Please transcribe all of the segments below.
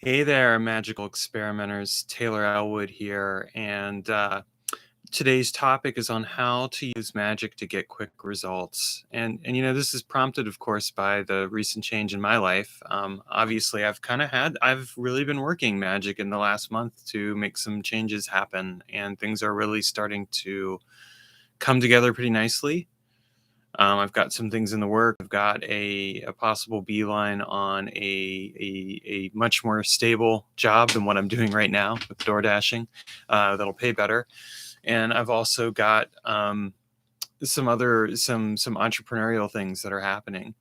Hey there, magical experimenters. Taylor Ellwood here, and today's topic is on how to use magic to get quick results. And this is prompted, of course, by the recent change in my life. Obviously, I've really been working magic in the last month to make some changes happen, and things are really starting to come together pretty nicely. I've got some things in the work. I've got a possible beeline on a much more stable job than what I'm doing right now with door dashing. That'll pay better. And I've also got some entrepreneurial things that are happening.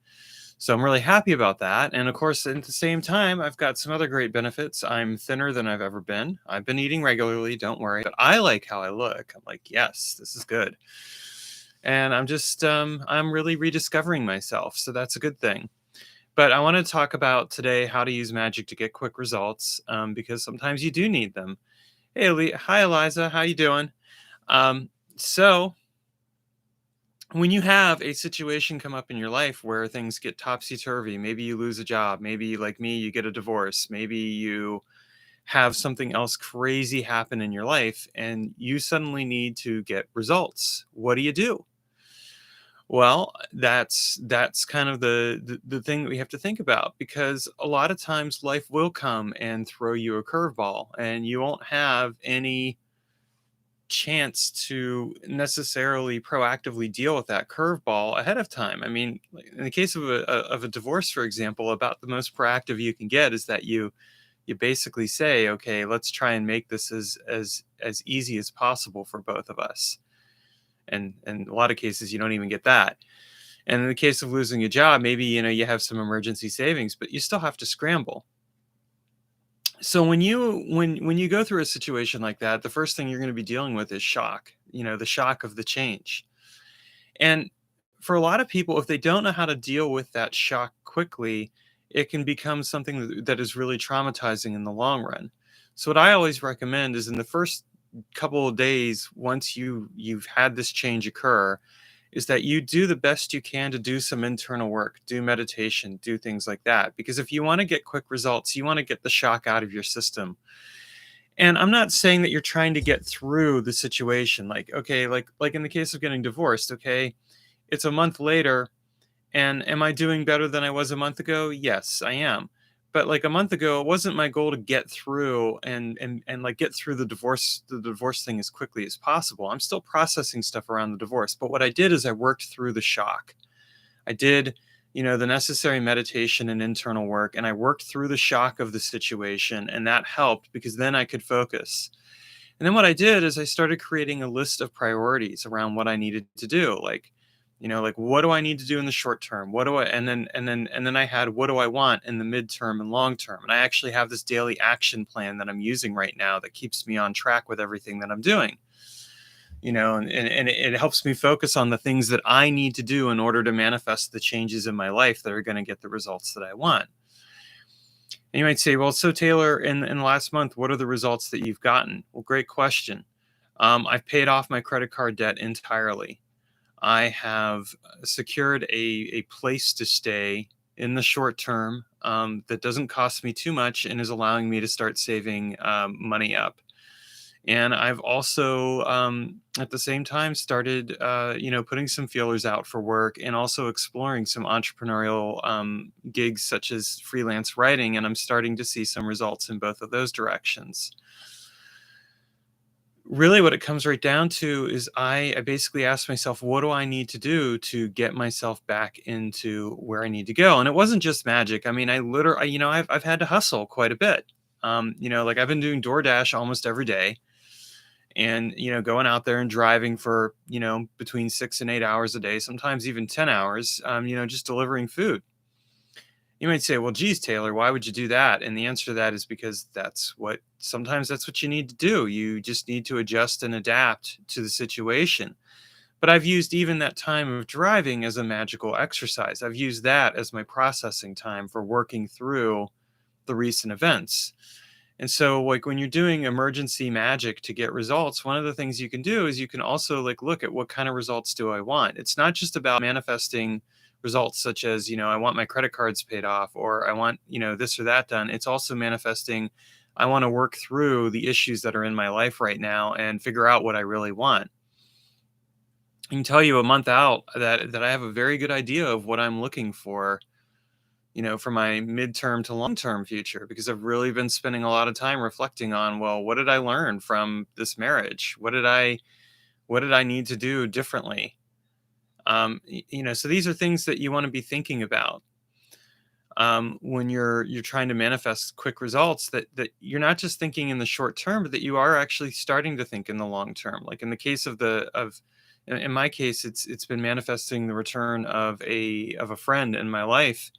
So I'm really happy about that. And of course, at the same time, I've got some other great benefits. I'm thinner than I've ever been. I've been eating regularly, don't worry. But I like how I look. I'm like, yes, this is good. And I'm really rediscovering myself. So that's a good thing. But I want to talk about today how to use magic to get quick results, because sometimes you do need them. Hey, hi, Eliza. How you doing? So when you have a situation come up in your life where things get topsy-turvy, maybe you lose a job, maybe like me, you get a divorce, maybe you have something else crazy happen in your life and you suddenly need to get results. What do? Well, that's kind of the thing that we have to think about, because a lot of times life will come and throw you a curveball and you won't have any chance to necessarily proactively deal with that curveball ahead of time. I mean, like, in the case of a divorce, for example, about the most proactive you can get is that you basically say, okay, let's try and make this as easy as possible for both of us. And in a lot of cases, you don't even get that. And in the case of losing a job, maybe you have some emergency savings, but you still have to scramble. So when you go through a situation like that, the first thing you're going to be dealing with is shock, the shock of the change. And for a lot of people, if they don't know how to deal with that shock quickly, it can become something that is really traumatizing in the long run. So what I always recommend is, in the first couple of days, once you've had this change occur, is that you do the best you can to do some internal work, do meditation, do things like that. Because if you want to get quick results, you want to get the shock out of your system. And I'm not saying that you're trying to get through the situation. Like, okay, like in the case of getting divorced, okay, it's a month later, and am I doing better than I was a month ago? Yes, I am. But like a month ago, it wasn't my goal to get through and like get through the divorce thing as quickly as possible. I'm still processing stuff around the divorce. But what I did is I worked through the shock. I did, the necessary meditation and internal work, and I worked through the shock of the situation, and that helped because then I could focus. And then what I did is I started creating a list of priorities around what I needed to do. Like what do I need to do in the short term? What do I and then I had, what do I want in the midterm and long term? And I actually have this daily action plan that I'm using right now that keeps me on track with everything that I'm doing. And it helps me focus on the things that I need to do in order to manifest the changes in my life that are going to get the results that I want. And you might say, well, so Taylor, in the last month, what are the results that you've gotten? Well, great question. I've paid off my credit card debt entirely. I have secured a place to stay in the short term, that doesn't cost me too much and is allowing me to start saving money up. And I've also, at the same time, started, putting some feelers out for work and also exploring some entrepreneurial gigs such as freelance writing. And I'm starting to see some results in both of those directions. Really, what it comes right down to is I basically asked myself, what do I need to do to get myself back into where I need to go? And it wasn't just magic. I mean, I literally, I've had to hustle quite a bit. Like I've been doing DoorDash almost every day, and going out there and driving for between 6 and 8 hours a day, sometimes even 10 hours, just delivering food. You might say, well, geez, Taylor, why would you do that? And the answer to that is because sometimes that's what you need to do. You just need to adjust and adapt to the situation. But I've used even that time of driving as a magical exercise. I've used that as my processing time for working through the recent events. And so, like, when you're doing emergency magic to get results, one of the things you can do is you can also, like, look at what kind of results do I want. It's not just about manifesting results, such as, I want my credit cards paid off, or I want, this or that done. It's also manifesting, I want to work through the issues that are in my life right now and figure out what I really want. I can tell you a month out that I have a very good idea of what I'm looking for my midterm to long term future, because I've really been spending a lot of time reflecting on, well, what did I learn from this marriage? What did I need to do differently? So these are things that you want to be thinking about when you're trying to manifest quick results, that you're not just thinking in the short term, but that you are actually starting to think in the long term. Like in the case in my case, it's been manifesting the return of a friend in my life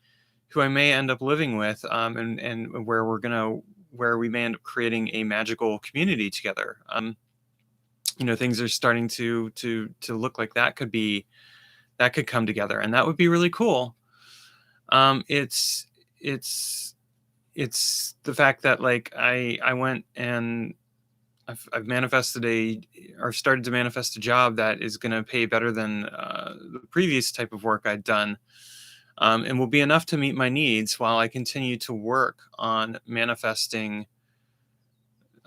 who I may end up living with, and where we may end up creating a magical community together. Things are starting to look like that could come together, and that would be really cool. It's it's it's the fact that, like, I went and I've manifested or started to manifest a job that is going to pay better than the previous type of work I'd done, and will be enough to meet my needs while I continue to work on manifesting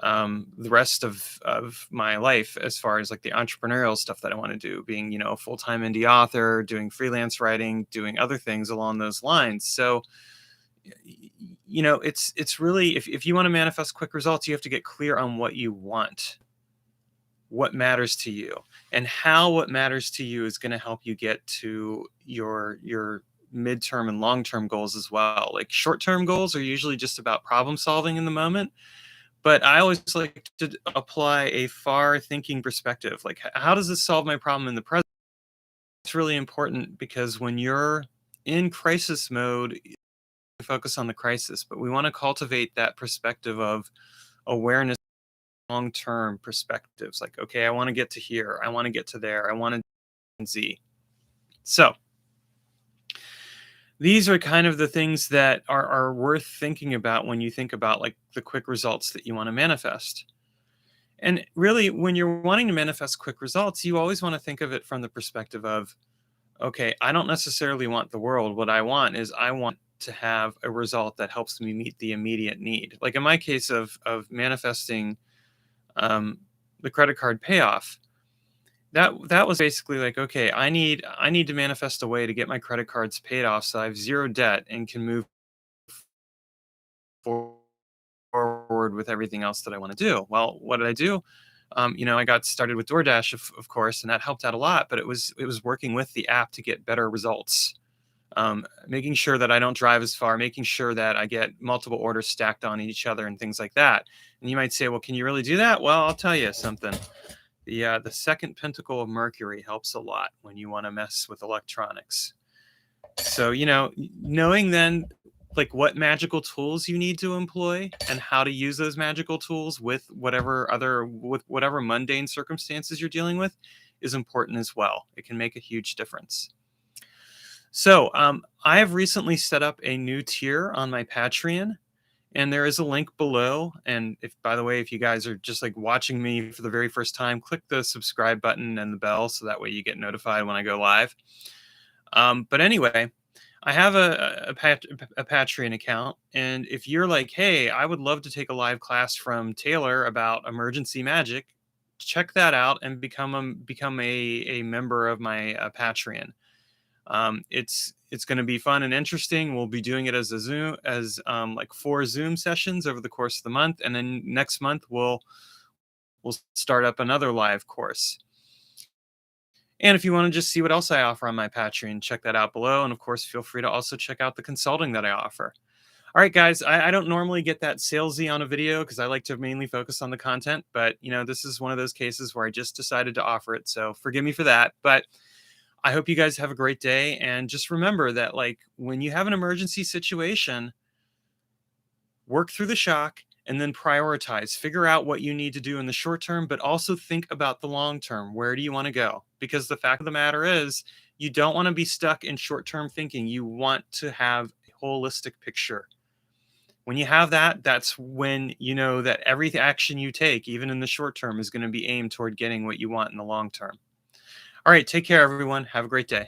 the rest of my life, as far as like the entrepreneurial stuff that I want to do, being, a full-time indie author, doing freelance writing, doing other things along those lines. So, it's really, if you want to manifest quick results, you have to get clear on what you want, what matters to you, and how what matters to you is going to help you get to your midterm and long-term goals as well. Like, short-term goals are usually just about problem solving in the moment, but I always like to apply a far thinking perspective. Like, how does this solve my problem in the present? It's really important, because when you're in crisis mode, you focus on the crisis, but we want to cultivate that perspective of awareness, long term perspectives. Like, okay, I want to get to here, I want to get to there, I want to Z. So, these are kind of the things that are worth thinking about when you think about, like, the quick results that you want to manifest. And really, when you're wanting to manifest quick results, you always want to think of it from the perspective of, okay, I don't necessarily want the world. What I want to have a result that helps me meet the immediate need. Like in my case of manifesting the credit card payoff, that was basically like, okay, I need to manifest a way to get my credit cards paid off so I have zero debt and can move forward with everything else that I want to do. Well, what did I do? I got started with DoorDash, of course, and that helped out a lot. But it was working with the app to get better results, making sure that I don't drive as far, making sure that I get multiple orders stacked on each other and things like that. And you might say, well, can you really do that? Well, I'll tell you something. The second pentacle of Mercury helps a lot when you want to mess with electronics. So, knowing then, like, what magical tools you need to employ and how to use those magical tools with whatever mundane circumstances you're dealing with is important as well. It can make a huge difference. So, I have recently set up a new tier on my Patreon, and there is a link below. And by the way, if you guys are just like watching me for the very first time, click the subscribe button and the bell so that way you get notified when I go live. But anyway, I have a Patreon account, and if you're like, hey, I would love to take a live class from Taylor about emergency magic, check that out and become a member of my Patreon. It's going to be fun and interesting. We'll be doing it as like 4 Zoom sessions over the course of the month, and then next month we'll start up another live course. And if you want to just see what else I offer on my Patreon, check that out below. And of course, feel free to also check out the consulting that I offer. All right, guys, I don't normally get that salesy on a video because I like to mainly focus on the content. But, this is one of those cases where I just decided to offer it. So forgive me for that. But I hope you guys have a great day. And just remember that, like, when you have an emergency situation, work through the shock and then prioritize. Figure out what you need to do in the short term, but also think about the long term. Where do you want to go? Because the fact of the matter is, you don't want to be stuck in short term thinking. You want to have a holistic picture. When you have that, that's when you know that every action you take, even in the short term, is going to be aimed toward getting what you want in the long term. All right, take care, everyone. Have a great day.